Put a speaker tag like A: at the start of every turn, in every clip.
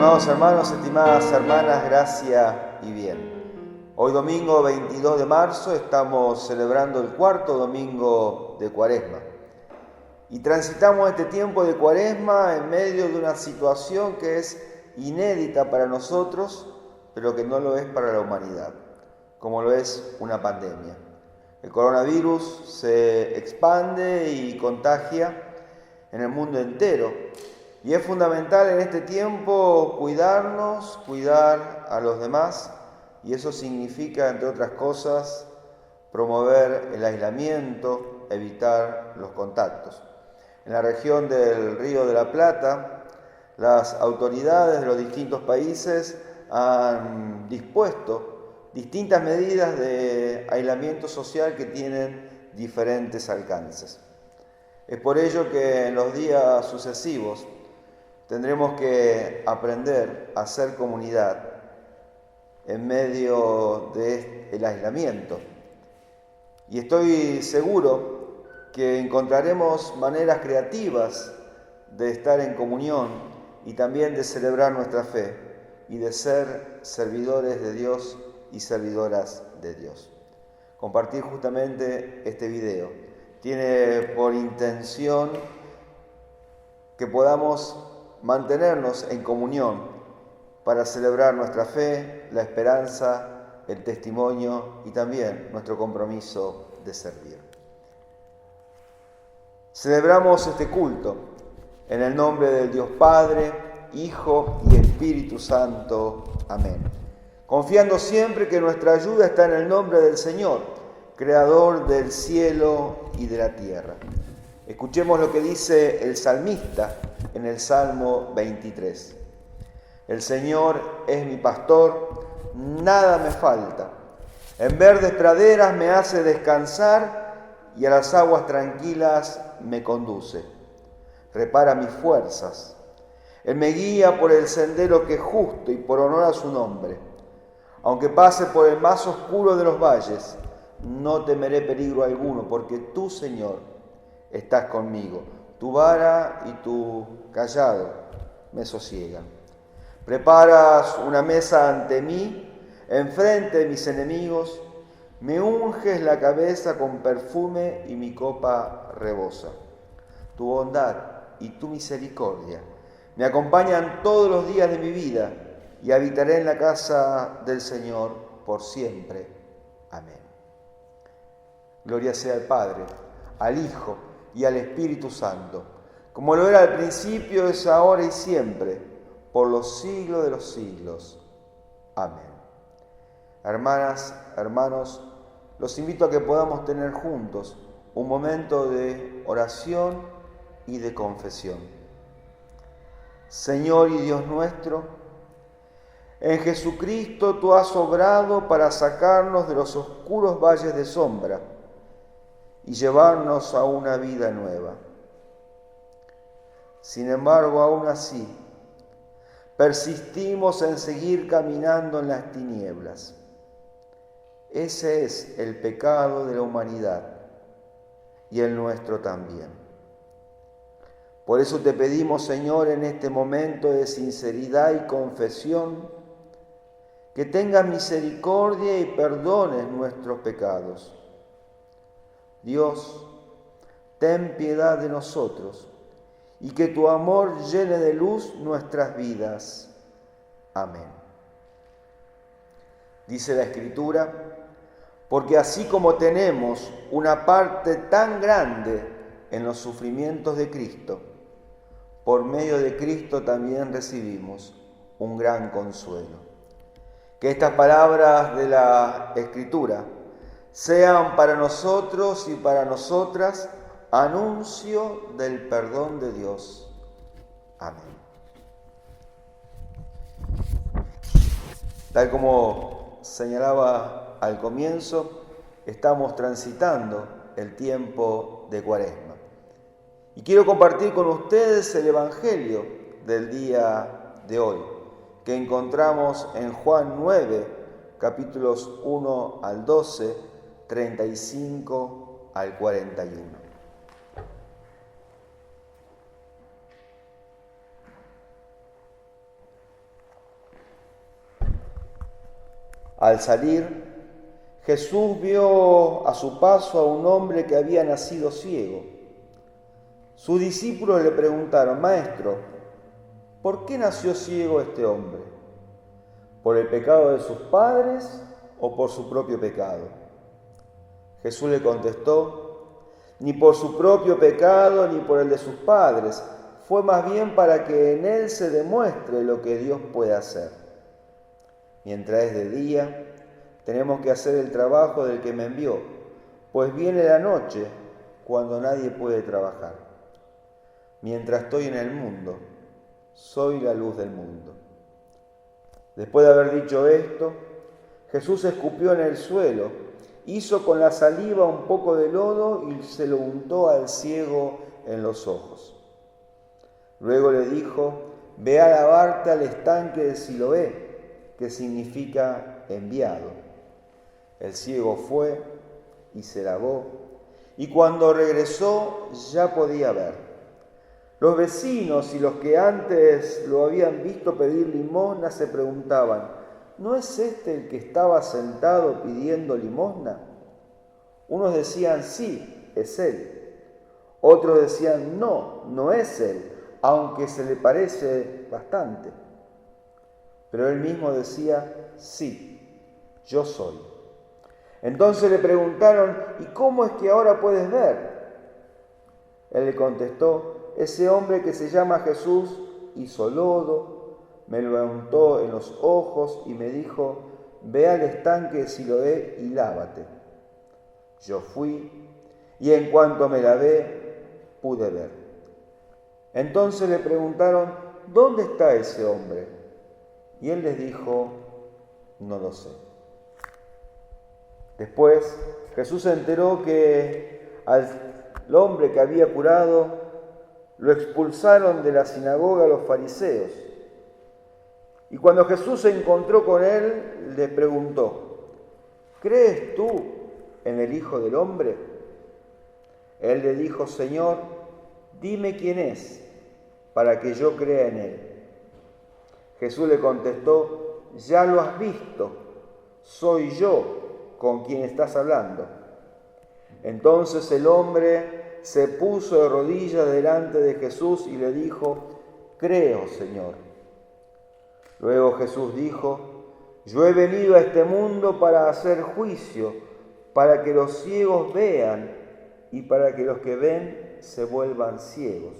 A: Estimados hermanos, estimadas hermanas, gracia y bien. Hoy domingo 22 de marzo estamos celebrando el cuarto domingo de Cuaresma. Y transitamos este tiempo de Cuaresma en medio de una situación que es inédita para nosotros, pero que no lo es para la humanidad, como lo es una pandemia. El coronavirus se expande y contagia en el mundo entero. Y es fundamental en este tiempo cuidarnos, cuidar a los demás, y eso significa, entre otras cosas, promover el aislamiento, evitar los contactos. En la región del Río de la Plata, las autoridades de los distintos países han dispuesto distintas medidas de aislamiento social que tienen diferentes alcances. Es por ello que en los días sucesivos tendremos que aprender a ser comunidad en medio del aislamiento. Y estoy seguro que encontraremos maneras creativas de estar en comunión y también de celebrar nuestra fe y de ser servidores de Dios y servidoras de Dios. Compartir justamente este video tiene por intención que podamos mantenernos en comunión para celebrar nuestra fe, la esperanza, el testimonio y también nuestro compromiso de servir. Celebramos este culto en el nombre del Dios Padre, Hijo y Espíritu Santo. Amén. Confiando siempre que nuestra ayuda está en el nombre del Señor, Creador del cielo y de la tierra. Escuchemos lo que dice el salmista en el Salmo 23. El Señor es mi pastor, nada me falta. En verdes praderas me hace descansar y a las aguas tranquilas me conduce. Repara mis fuerzas. Él me guía por el sendero que es justo y por honor a su nombre. Aunque pase por el más oscuro de los valles, no temeré peligro alguno, porque tú, Señor, estás conmigo. Tu vara y tu cayado me sosiegan. Preparas una mesa ante mí, enfrente de mis enemigos. Me unges la cabeza con perfume y mi copa rebosa. Tu bondad y tu misericordia me acompañan todos los días de mi vida y habitaré en la casa del Señor por siempre. Amén. Gloria sea al Padre, al Hijo y al Espíritu Santo, como lo era al principio, es ahora y siempre, por los siglos de los siglos. Amén. Hermanas, hermanos, los invito a que podamos tener juntos un momento de oración y de confesión. Señor y Dios nuestro, en Jesucristo tú has obrado para sacarnos de los oscuros valles de sombra y llevarnos a una vida nueva. Sin embargo, aún así, persistimos en seguir caminando en las tinieblas. Ese es el pecado de la humanidad y el nuestro también. Por eso te pedimos, Señor, en este momento de sinceridad y confesión, que tengas misericordia y perdones nuestros pecados. Dios, ten piedad de nosotros y que tu amor llene de luz nuestras vidas. Amén. Dice la Escritura, porque así como tenemos una parte tan grande en los sufrimientos de Cristo, por medio de Cristo también recibimos un gran consuelo. Que estas palabras de la Escritura sean para nosotros y para nosotras anuncio del perdón de Dios. Amén. Tal como señalaba al comienzo, estamos transitando el tiempo de Cuaresma. Y quiero compartir con ustedes el Evangelio del día de hoy, que encontramos en Juan 9, capítulos 1 al 12, 35 al 41. Al salir, Jesús vio a su paso a un hombre que había nacido ciego. Sus discípulos le preguntaron: Maestro, ¿por qué nació ciego este hombre? ¿Por el pecado de sus padres o por su propio pecado? Jesús le contestó: ni por su propio pecado ni por el de sus padres. Fue más bien para que en él se demuestre lo que Dios puede hacer. Mientras es de día, tenemos que hacer el trabajo del que me envió, pues viene la noche cuando nadie puede trabajar. Mientras estoy en el mundo, soy la luz del mundo. Después de haber dicho esto, Jesús escupió en el suelo, hizo con la saliva un poco de lodo y se lo untó al ciego en los ojos. Luego le dijo: ve a lavarte al estanque de Siloé, que significa enviado. El ciego fue y se lavó, y cuando regresó ya podía ver. Los vecinos y los que antes lo habían visto pedir limosna se preguntaban: ¿no es este el que estaba sentado pidiendo limosna? Unos decían: sí, es él. Otros decían: no, no es él, aunque se le parece bastante. Pero él mismo decía: sí, yo soy. Entonces le preguntaron: ¿y cómo es que ahora puedes ver? Él le contestó: ese hombre que se llama Jesús hizo lodo, me lo untó en los ojos y me dijo: ve al estanque de Siloé y lávate. Yo fui y en cuanto me lavé, pude ver. Entonces le preguntaron: ¿dónde está ese hombre? Y él les dijo: no lo sé. Después Jesús se enteró que al hombre que había curado lo expulsaron de la sinagoga los fariseos. Y cuando Jesús se encontró con él, le preguntó: ¿crees tú en el Hijo del Hombre? Él le dijo: Señor, dime quién es, para que yo crea en él. Jesús le contestó: ya lo has visto, soy yo con quien estás hablando. Entonces el hombre se puso de rodillas delante de Jesús y le dijo: creo, Señor. Luego Jesús dijo: yo he venido a este mundo para hacer juicio, para que los ciegos vean y para que los que ven se vuelvan ciegos.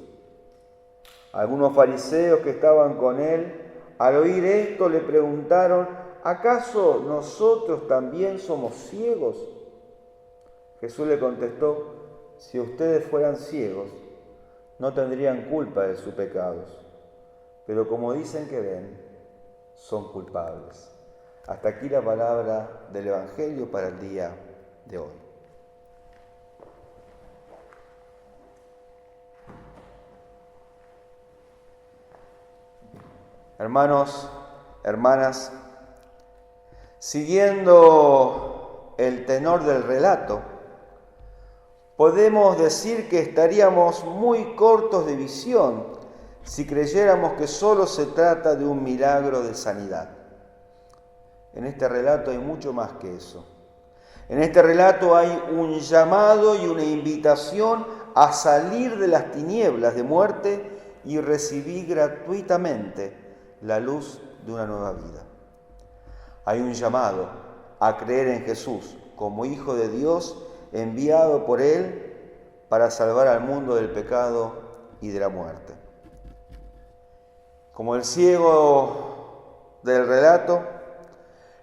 A: Algunos fariseos que estaban con él, al oír esto, le preguntaron: ¿acaso nosotros también somos ciegos? Jesús le contestó: si ustedes fueran ciegos, no tendrían culpa de sus pecados, pero como dicen que ven, son culpables. Hasta aquí la palabra del Evangelio para el día de hoy. Hermanos, hermanas, siguiendo el tenor del relato, podemos decir que estaríamos muy cortos de visión si creyéramos que solo se trata de un milagro de sanidad. En este relato hay mucho más que eso. En este relato hay un llamado y una invitación a salir de las tinieblas de muerte y recibir gratuitamente la luz de una nueva vida. Hay un llamado a creer en Jesús como Hijo de Dios, enviado por Él para salvar al mundo del pecado y de la muerte. Como el ciego del relato,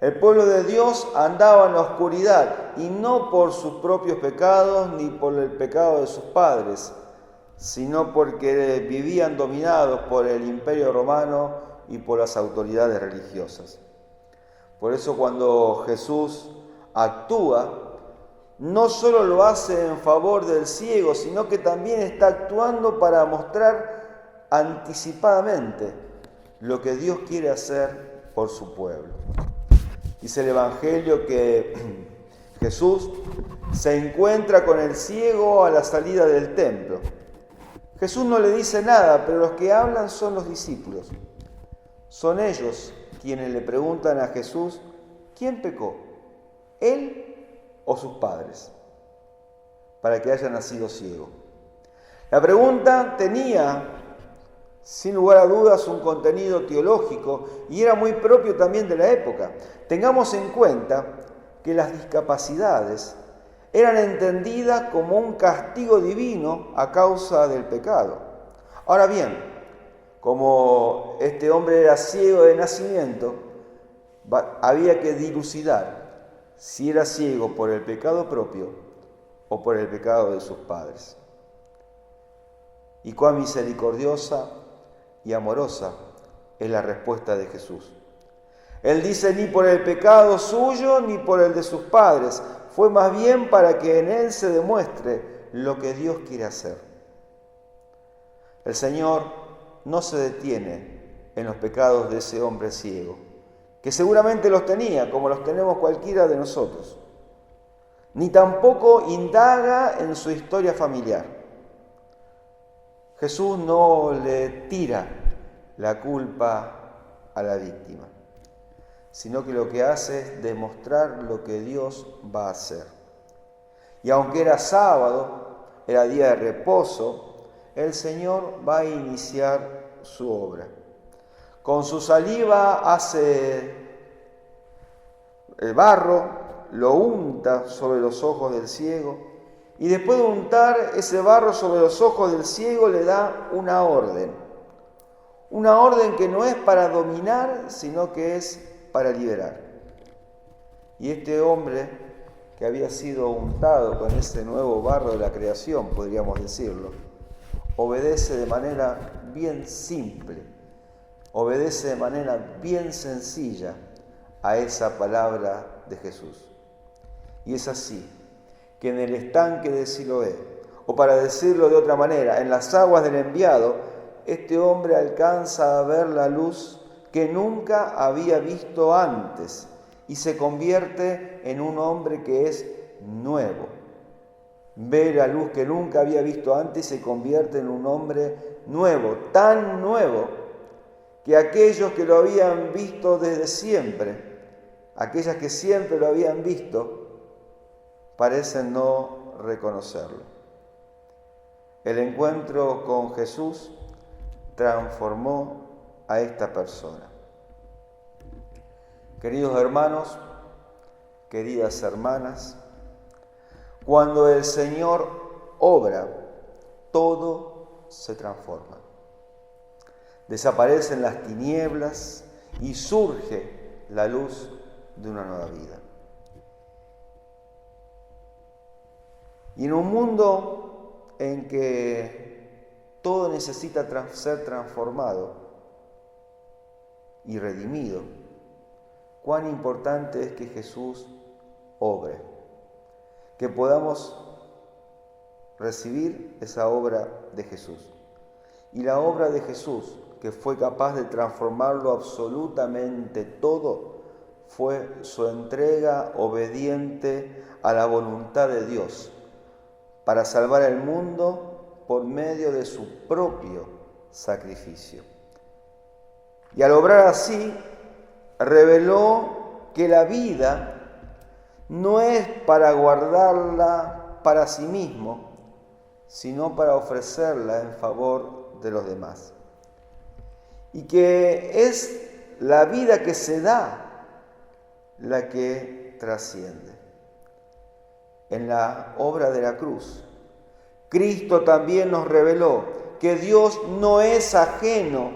A: el pueblo de Dios andaba en la oscuridad, y no por sus propios pecados ni por el pecado de sus padres, sino porque vivían dominados por el Imperio Romano y por las autoridades religiosas. Por eso cuando Jesús actúa, no solo lo hace en favor del ciego, sino que también está actuando para mostrar anticipadamente lo que Dios quiere hacer por su pueblo. Dice el Evangelio que Jesús se encuentra con el ciego a la salida del templo. Jesús no le dice nada, pero los que hablan son los discípulos. Son ellos quienes le preguntan a Jesús ¿quién pecó? ¿Él o sus padres? Para que haya nacido ciego. La pregunta tenía, sin lugar a dudas, un contenido teológico y era muy propio también de la época. Tengamos en cuenta que las discapacidades eran entendidas como un castigo divino a causa del pecado. Ahora bien, como este hombre era ciego de nacimiento, había que dilucidar si era ciego por el pecado propio o por el pecado de sus padres. Y cuán misericordiosa y amorosa es la respuesta de Jesús. Él dice: ni por el pecado suyo ni por el de sus padres, fue más bien para que en él se demuestre lo que Dios quiere hacer. El Señor no se detiene en los pecados de ese hombre ciego, que seguramente los tenía, como los tenemos cualquiera de nosotros, ni tampoco indaga en su historia familiar. Jesús no le tira la culpa a la víctima, sino que lo que hace es demostrar lo que Dios va a hacer. Y aunque era sábado, era día de reposo, el Señor va a iniciar su obra. Con su saliva hace el barro, lo unta sobre los ojos del ciego, y después de untar ese barro sobre los ojos del ciego le da una orden. Una orden que no es para dominar, sino que es para liberar. Y este hombre que había sido untado con ese nuevo barro de la creación, podríamos decirlo, obedece de manera bien simple, obedece de manera bien sencilla a esa palabra de Jesús. Y es así que en el estanque de Siloé, o para decirlo de otra manera, en las aguas del enviado, este hombre alcanza a ver la luz que nunca había visto antes y se convierte en un hombre que es nuevo. Ve la luz que nunca había visto antes y se convierte en un hombre nuevo, tan nuevo que aquellos que lo habían visto desde siempre, aquellas que siempre lo habían visto, parecen no reconocerlo. El encuentro con Jesús transformó a esta persona. Queridos hermanos, queridas hermanas, cuando el Señor obra, todo se transforma. Desaparecen las tinieblas y surge la luz de una nueva vida. Y en un mundo en que todo necesita ser transformado y redimido, cuán importante es que Jesús obre, que podamos recibir esa obra de Jesús. Y la obra de Jesús, que fue capaz de transformarlo absolutamente todo, fue su entrega obediente a la voluntad de Dios para salvar el mundo por medio de su propio sacrificio. Y al obrar así, reveló que la vida no es para guardarla para sí mismo, sino para ofrecerla en favor de los demás. Y que es la vida que se da la que trasciende. En la obra de la cruz, Cristo también nos reveló que Dios no es ajeno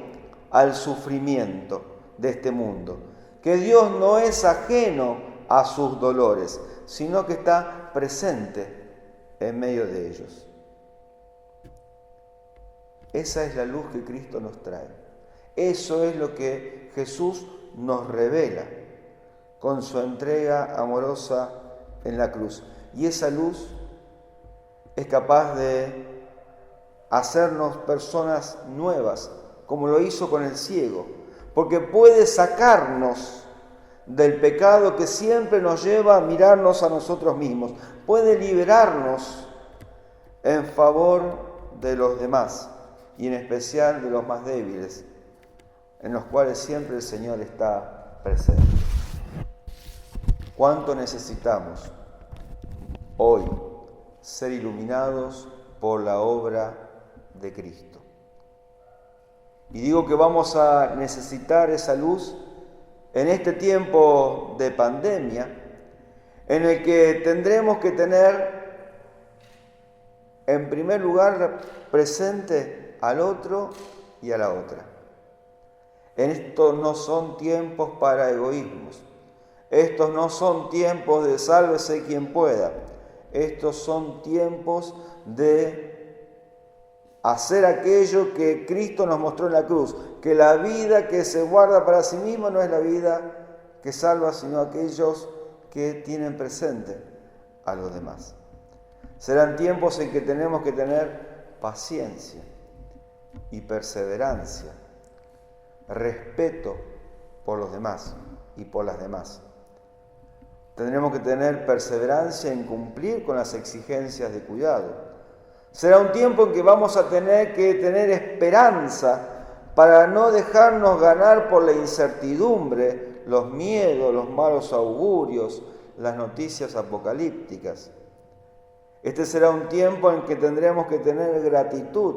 A: al sufrimiento de este mundo, que Dios no es ajeno a sus dolores, sino que está presente en medio de ellos. Esa es la luz que Cristo nos trae. Eso es lo que Jesús nos revela con su entrega amorosa en la cruz. Y esa luz es capaz de hacernos personas nuevas, como lo hizo con el ciego, porque puede sacarnos del pecado que siempre nos lleva a mirarnos a nosotros mismos, puede liberarnos en favor de los demás y en especial de los más débiles, en los cuales siempre el Señor está presente. ¿Cuánto necesitamos hoy ser iluminados por la obra de Cristo? Y digo que vamos a necesitar esa luz en este tiempo de pandemia, en el que tendremos que tener, en primer lugar, presente al otro y a la otra. Estos no son tiempos para egoísmos. Estos no son tiempos de sálvese quien pueda. Estos son tiempos de hacer aquello que Cristo nos mostró en la cruz, que la vida que se guarda para sí mismo no es la vida que salva, sino aquellos que tienen presente a los demás. Serán tiempos en que tenemos que tener paciencia y perseverancia, respeto por los demás y por las demás. Tendremos que tener perseverancia en cumplir con las exigencias de cuidado. Será un tiempo en que vamos a tener que tener esperanza para no dejarnos ganar por la incertidumbre, los miedos, los malos augurios, las noticias apocalípticas. Este será un tiempo en que tendremos que tener gratitud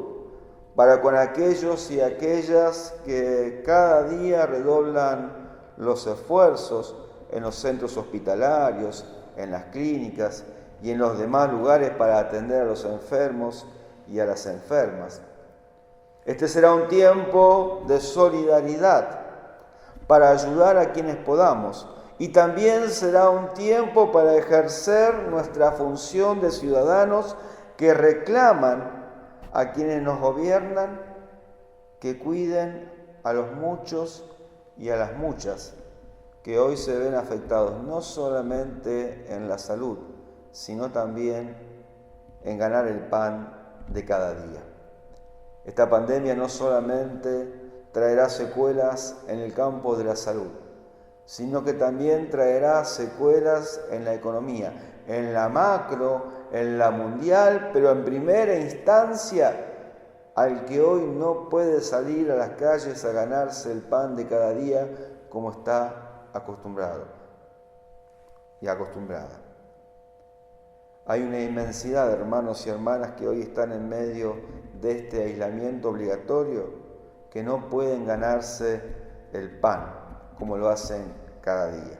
A: para con aquellos y aquellas que cada día redoblan los esfuerzos en los centros hospitalarios, en las clínicas y en los demás lugares para atender a los enfermos y a las enfermas. Este será un tiempo de solidaridad para ayudar a quienes podamos, y también será un tiempo para ejercer nuestra función de ciudadanos que reclaman a quienes nos gobiernan que cuiden a los muchos y a las muchas que hoy se ven afectados no solamente en la salud, sino también en ganar el pan de cada día. Esta pandemia no solamente traerá secuelas en el campo de la salud, sino que también traerá secuelas en la economía, en la macro, en la mundial, pero en primera instancia al que hoy no puede salir a las calles a ganarse el pan de cada día como está acostumbrado y acostumbrada. Hay una inmensidad de hermanos y hermanas que hoy están en medio de este aislamiento obligatorio que no pueden ganarse el pan como lo hacen cada día.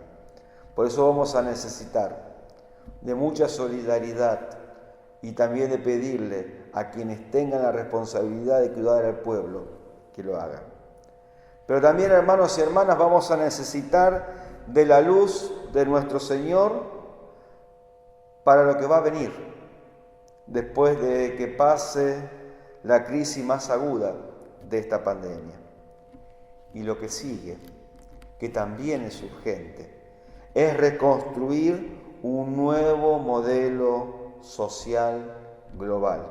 A: Por eso vamos a necesitar de mucha solidaridad y también de pedirle a quienes tengan la responsabilidad de cuidar al pueblo que lo hagan. Pero también, hermanos y hermanas, vamos a necesitar de la luz de nuestro Señor para lo que va a venir después de que pase la crisis más aguda de esta pandemia. Y lo que sigue, que también es urgente, es reconstruir un nuevo modelo social global,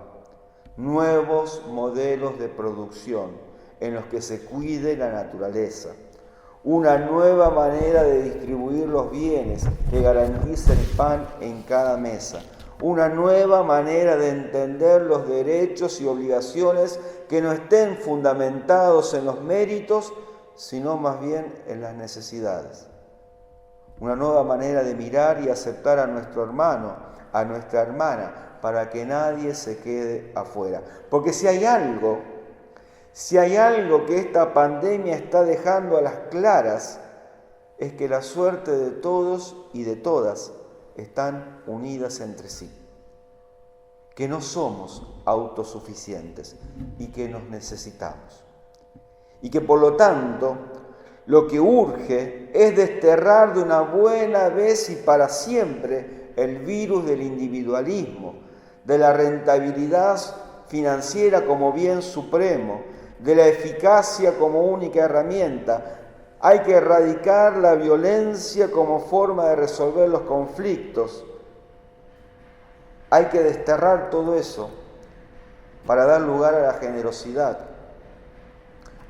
A: nuevos modelos de producción en los que se cuide la naturaleza, una nueva manera de distribuir los bienes que garantice el pan en cada mesa, una nueva manera de entender los derechos y obligaciones que no estén fundamentados en los méritos, sino más bien en las necesidades. Una nueva manera de mirar y aceptar a nuestro hermano, a nuestra hermana, para que nadie se quede afuera. Porque si hay algo que esta pandemia está dejando a las claras, es que la suerte de todos y de todas están unidas entre sí. Que no somos autosuficientes y que nos necesitamos. Y que por lo tanto, lo que urge es desterrar de una buena vez y para siempre el virus del individualismo, de la rentabilidad financiera como bien supremo, de la eficacia como única herramienta. Hay que erradicar la violencia como forma de resolver los conflictos. Hay que desterrar todo eso para dar lugar a la generosidad,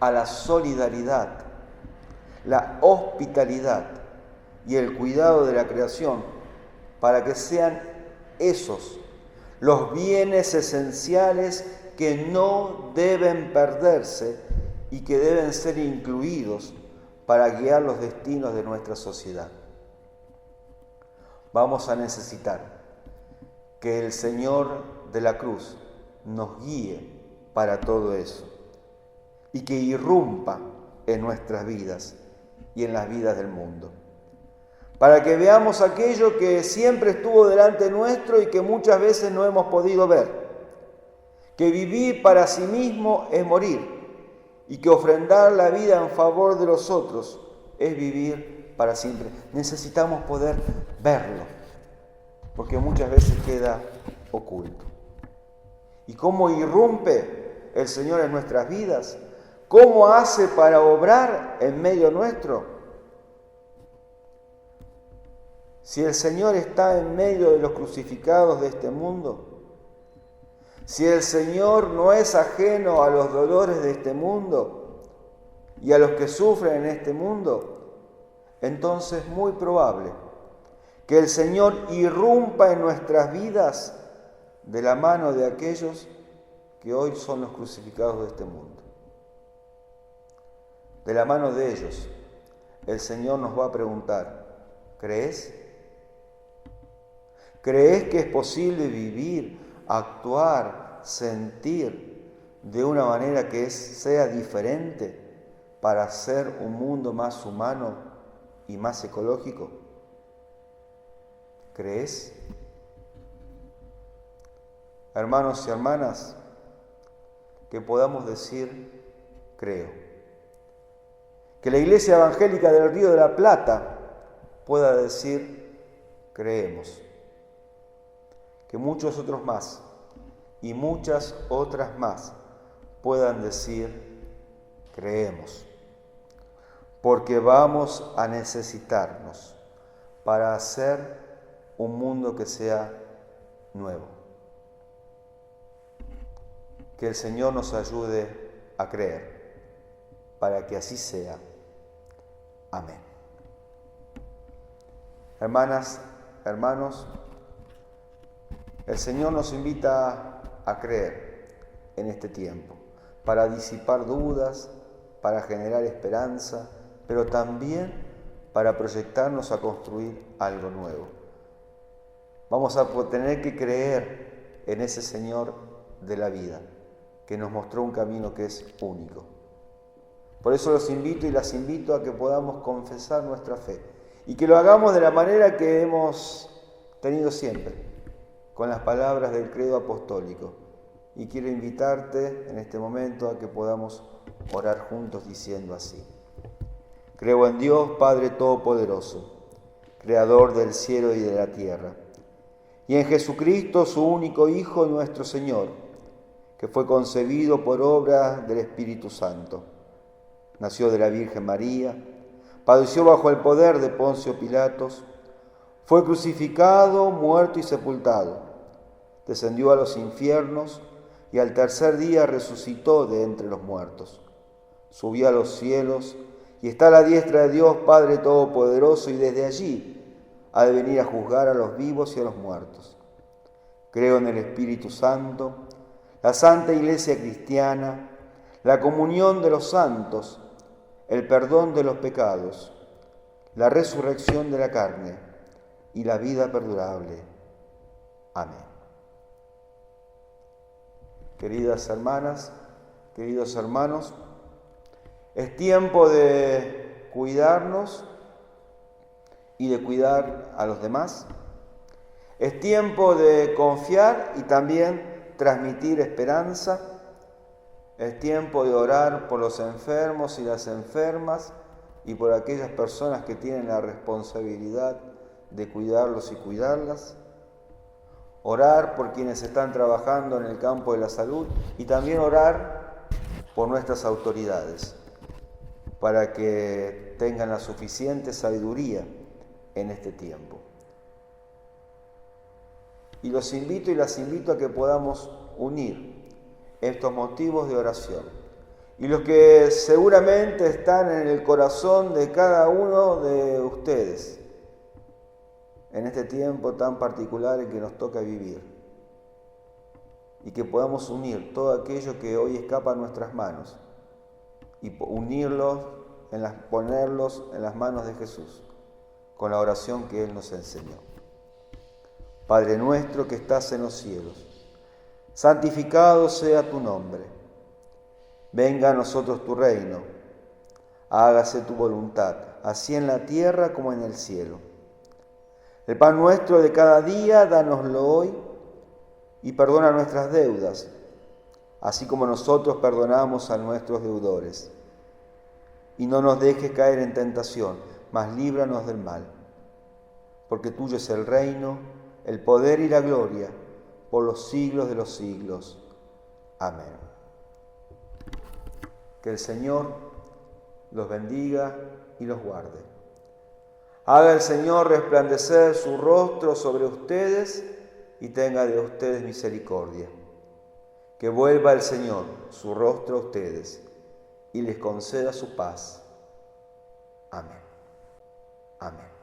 A: a la solidaridad, la hospitalidad y el cuidado de la creación, para que sean esos los bienes esenciales que no deben perderse y que deben ser incluidos para guiar los destinos de nuestra sociedad. Vamos a necesitar que el Señor de la cruz nos guíe para todo eso y que irrumpa en nuestras vidas y en las vidas del mundo, para que veamos aquello que siempre estuvo delante nuestro y que muchas veces no hemos podido ver, que vivir para sí mismo es morir y que ofrendar la vida en favor de los otros es vivir para siempre. Necesitamos poder verlo, porque muchas veces queda oculto. ¿Y cómo irrumpe el Señor en nuestras vidas? ¿Cómo hace para obrar en medio nuestro? Si el Señor está en medio de los crucificados de este mundo, si el Señor no es ajeno a los dolores de este mundo y a los que sufren en este mundo, entonces es muy probable que el Señor irrumpa en nuestras vidas de la mano de aquellos que hoy son los crucificados de este mundo. De la mano de ellos, el Señor nos va a preguntar, ¿crees? ¿Crees que es posible vivir, actuar, sentir de una manera que sea diferente para hacer un mundo más humano y más ecológico? ¿Crees? Hermanos y hermanas, que podamos decir, creo. Que la Iglesia Evangélica del Río de la Plata pueda decir, creemos. Que muchos otros más y muchas otras más puedan decir, creemos. Porque vamos a necesitarnos para hacer un mundo que sea nuevo. Que el Señor nos ayude a creer, para que así sea. Amén. Hermanas, hermanos, el Señor nos invita a creer en este tiempo, para disipar dudas, para generar esperanza, pero también para proyectarnos a construir algo nuevo. Vamos a tener que creer en ese Señor de la vida, que nos mostró un camino que es único. Por eso los invito y las invito a que podamos confesar nuestra fe y que lo hagamos de la manera que hemos tenido siempre, con las palabras del credo apostólico. Y quiero invitarte en este momento a que podamos orar juntos diciendo así: creo en Dios, Padre Todopoderoso, Creador del cielo y de la tierra, y en Jesucristo, su único Hijo, nuestro Señor, que fue concebido por obra del Espíritu Santo. Nació de la Virgen María, padeció bajo el poder de Poncio Pilatos, fue crucificado, muerto y sepultado, descendió a los infiernos y al tercer día resucitó de entre los muertos. Subió a los cielos y está a la diestra de Dios Padre Todopoderoso, y desde allí ha de venir a juzgar a los vivos y a los muertos. Creo en el Espíritu Santo, la Santa Iglesia Cristiana, la comunión de los santos, el perdón de los pecados, la resurrección de la carne y la vida perdurable. Amén. Queridas hermanas, queridos hermanos, es tiempo de cuidarnos y de cuidar a los demás. Es tiempo de confiar y también transmitir esperanza. Es tiempo de orar por los enfermos y las enfermas y por aquellas personas que tienen la responsabilidad de cuidarlos y cuidarlas. Orar por quienes están trabajando en el campo de la salud y también orar por nuestras autoridades, para que tengan la suficiente sabiduría en este tiempo. Y los invito y las invito a que podamos unir estos motivos de oración y los que seguramente están en el corazón de cada uno de ustedes en este tiempo tan particular en que nos toca vivir, y que podamos unir todo aquello que hoy escapa a nuestras manos y unirlos, ponerlos en las manos de Jesús con la oración que Él nos enseñó. Padre nuestro que estás en los cielos, santificado sea tu nombre. Venga a nosotros tu reino. Hágase tu voluntad, así en la tierra como en el cielo. El pan nuestro de cada día, dánoslo hoy, y perdona nuestras deudas, así como nosotros perdonamos a nuestros deudores. Y no nos dejes caer en tentación, mas líbranos del mal. Porque tuyo es el reino, el poder y la gloria, por los siglos de los siglos. Amén. Que el Señor los bendiga y los guarde. Haga el Señor resplandecer su rostro sobre ustedes y tenga de ustedes misericordia. Que vuelva el Señor su rostro a ustedes y les conceda su paz. Amén. Amén.